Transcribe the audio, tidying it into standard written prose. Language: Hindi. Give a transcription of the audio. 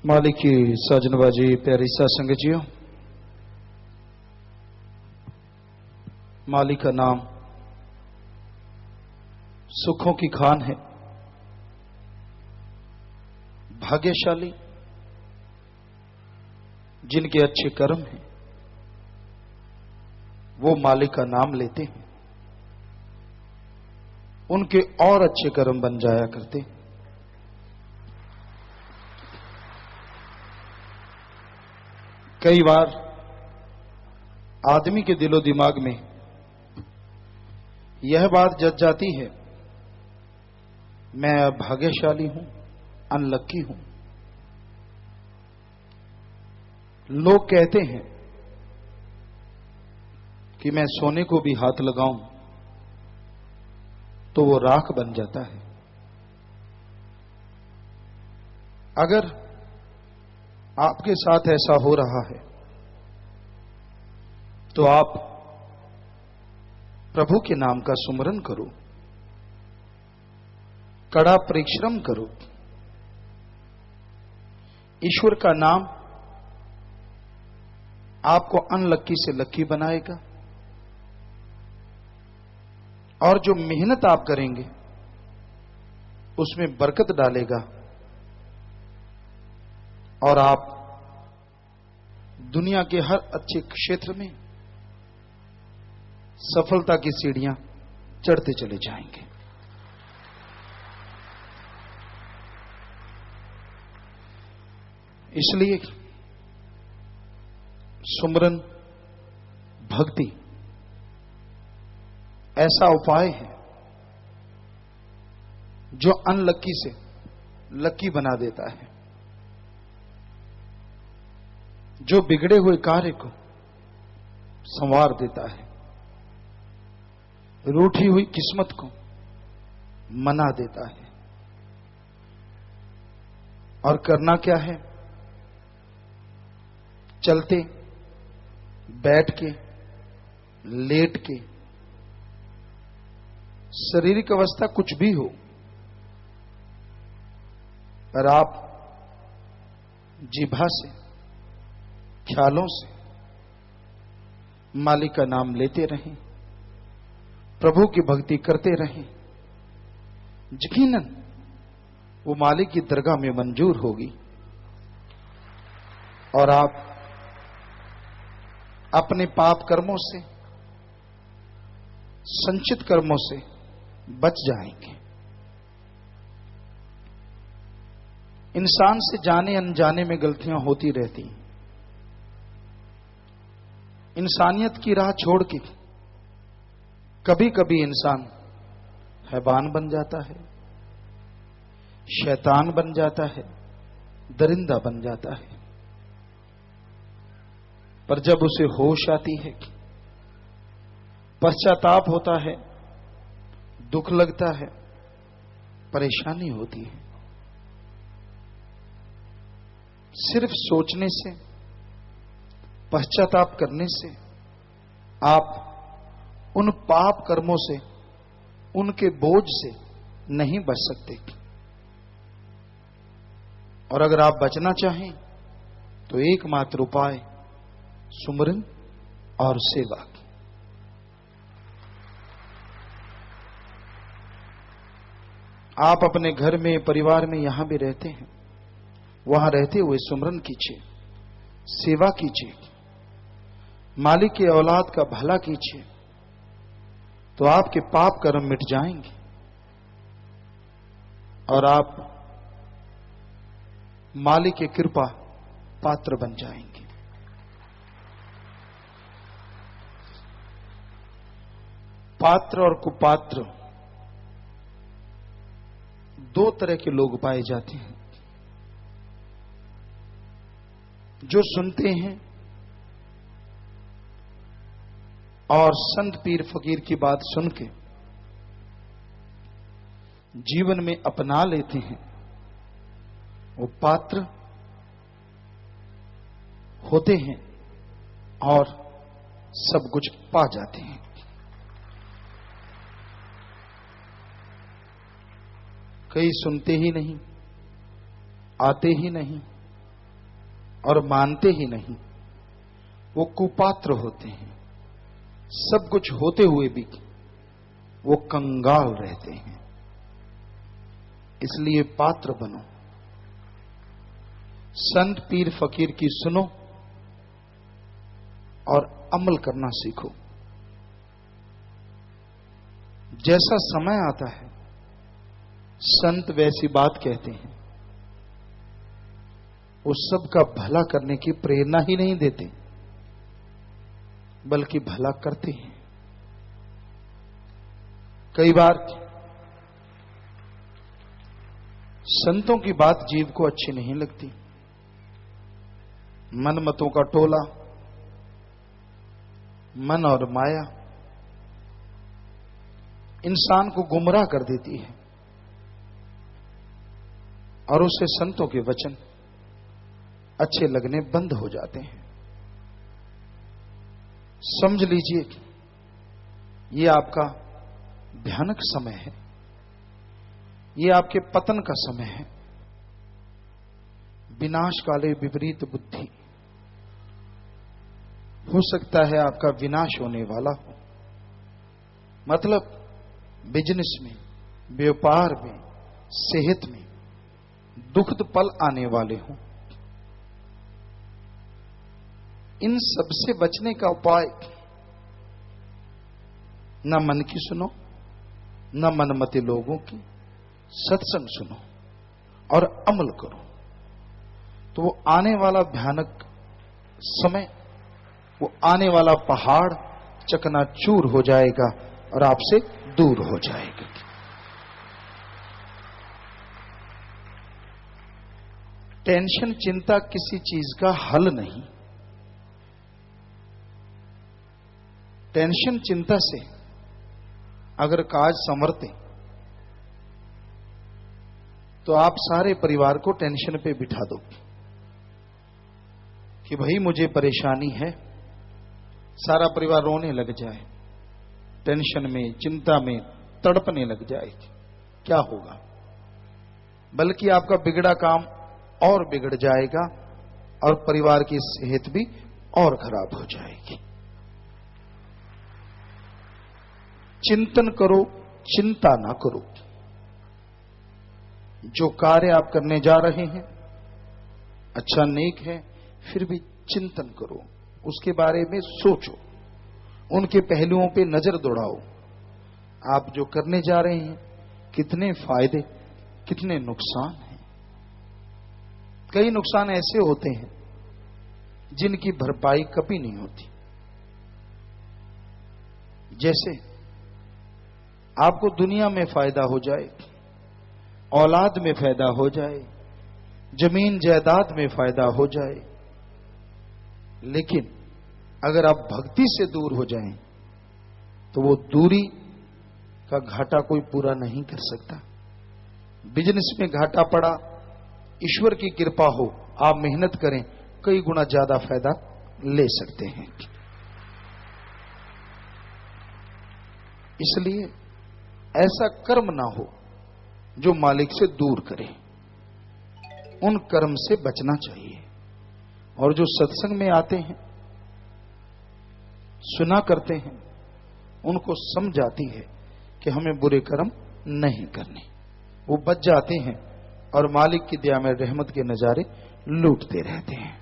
मालिक की साजनबाजी प्यारी सत्संग जियो। मालिक का नाम सुखों की खान है। भाग्यशाली जिनके अच्छे कर्म हैं वो मालिक का नाम लेते हैं, उनके और अच्छे कर्म बन जाया करते। कई बार आदमी के दिलो दिमाग में यह बात जच जाती है, मैं भाग्यशाली हूं, अनलक्की हूं। लोग कहते हैं कि मैं सोने को भी हाथ लगाऊं तो वो राख बन जाता है। अगर आपके साथ ऐसा हो रहा है तो आप प्रभु के नाम का सुमरन करो, कड़ा परिश्रम करो। ईश्वर का नाम आपको अनलक्की से लक्की बनाएगा, और जो मेहनत आप करेंगे उसमें बरकत डालेगा, और आप दुनिया के हर अच्छे क्षेत्र में सफलता की सीढ़ियां चढ़ते चले जाएंगे। इसलिए सुमरन भक्ति ऐसा उपाय है जो अनलक्की से लक्की बना देता है, जो बिगड़े हुए कार्य को संवार देता है, रूठी हुई किस्मत को मना देता है। और करना क्या है? चलते, बैठ के, लेट के, शारीरिक अवस्था कुछ भी हो, पर आप जिह्वा से, ख्यालों से मालिक का नाम लेते रहें, प्रभु की भक्ति करते रहें। यकीनन वो मालिक की दरगाह में मंजूर होगी और आप अपने पाप कर्मों से, संचित कर्मों से बच जाएंगे। इंसान से जाने अनजाने में गलतियां होती रहती हैं। इंसानियत की राह छोड़ के कभी कभी इंसान हैवान बन जाता है, शैतान बन जाता है, दरिंदा बन जाता है। पर जब उसे होश आती है, पश्चाताप होता है, दुख लगता है, परेशानी होती है, सिर्फ सोचने से, पश्चाताप करने से आप उन पाप कर्मों से, उनके बोझ से नहीं बच सकते। और अगर आप बचना चाहें तो एकमात्र उपाय सुमरन और सेवा। आप अपने घर में, परिवार में यहां भी रहते हैं, वहां रहते हुए सुमरन कीजिए, सेवा कीजिए, मालिक के औलाद का भला कीजिए, तो आपके पाप कर्म मिट जाएंगे और आप मालिक की कृपा पात्र बन जाएंगे। पात्र और कुपात्र दो तरह के लोग पाए जाते हैं। जो सुनते हैं और संत पीर फकीर की बात सुन के जीवन में अपना लेते हैं, वो पात्र होते हैं और सब कुछ पा जाते हैं। कई सुनते ही नहीं, आते ही नहीं, और मानते ही नहीं, वो कुपात्र होते हैं। सब कुछ होते हुए भी वो कंगाल रहते हैं। इसलिए पात्र बनो, संत पीर फकीर की सुनो और अमल करना सीखो। जैसा समय आता है संत वैसी बात कहते हैं, वो सबका भला करने की प्रेरणा ही नहीं देते, बल्कि भला करते हैं। कई बार संतों की बात जीव को अच्छी नहीं लगती। मनमतों का टोला, मन और माया इंसान को गुमराह कर देती है और उसे संतों के वचन अच्छे लगने बंद हो जाते हैं। समझ लीजिए कि ये आपका भयानक समय है, ये आपके पतन का समय है। विनाश काले विपरीत बुद्धि, हो सकता है आपका विनाश होने वाला हो। मतलब बिजनेस में, व्यापार में, सेहत में दुखद पल आने वाले हों। इन सब से बचने का उपाय, न मन की सुनो, न मनमते लोगों की, सत्संग सुनो और अमल करो। तो वो आने वाला भयानक समय, वो आने वाला पहाड़ चकनाचूर हो जाएगा और आपसे दूर हो जाएगा। टेंशन, चिंता किसी चीज का हल नहीं। टेंशन चिंता से अगर काज संवरते तो आप सारे परिवार को टेंशन पे बिठा दो कि भाई मुझे परेशानी है, सारा परिवार रोने लग जाए, टेंशन में, चिंता में तड़पने लग जाए, क्या होगा? बल्कि आपका बिगड़ा काम और बिगड़ जाएगा और परिवार की सेहत भी और खराब हो जाएगी। चिंतन करो, चिंता ना करो। जो कार्य आप करने जा रहे हैं अच्छा नेक है, फिर भी चिंतन करो, उसके बारे में सोचो, उनके पहलुओं पे नजर दौड़ाओ। आप जो करने जा रहे हैं कितने फायदे, कितने नुकसान हैं। कई नुकसान ऐसे होते हैं जिनकी भरपाई कभी नहीं होती। जैसे आपको दुनिया में फायदा हो जाए, औलाद में फायदा हो जाए, जमीन जायदाद में फायदा हो जाए, लेकिन अगर आप भक्ति से दूर हो जाएं तो वो दूरी का घाटा कोई पूरा नहीं कर सकता। बिजनेस में घाटा पड़ा, ईश्वर की कृपा हो, आप मेहनत करें, कई गुना ज्यादा फायदा ले सकते हैं। इसलिए ऐसा कर्म ना हो जो मालिक से दूर करे, उन कर्म से बचना चाहिए। और जो सत्संग में आते हैं, सुना करते हैं, उनको समझ आती है कि हमें बुरे कर्म नहीं करने, वो बच जाते हैं और मालिक की दया में रहमत के नजारे लूटते रहते हैं।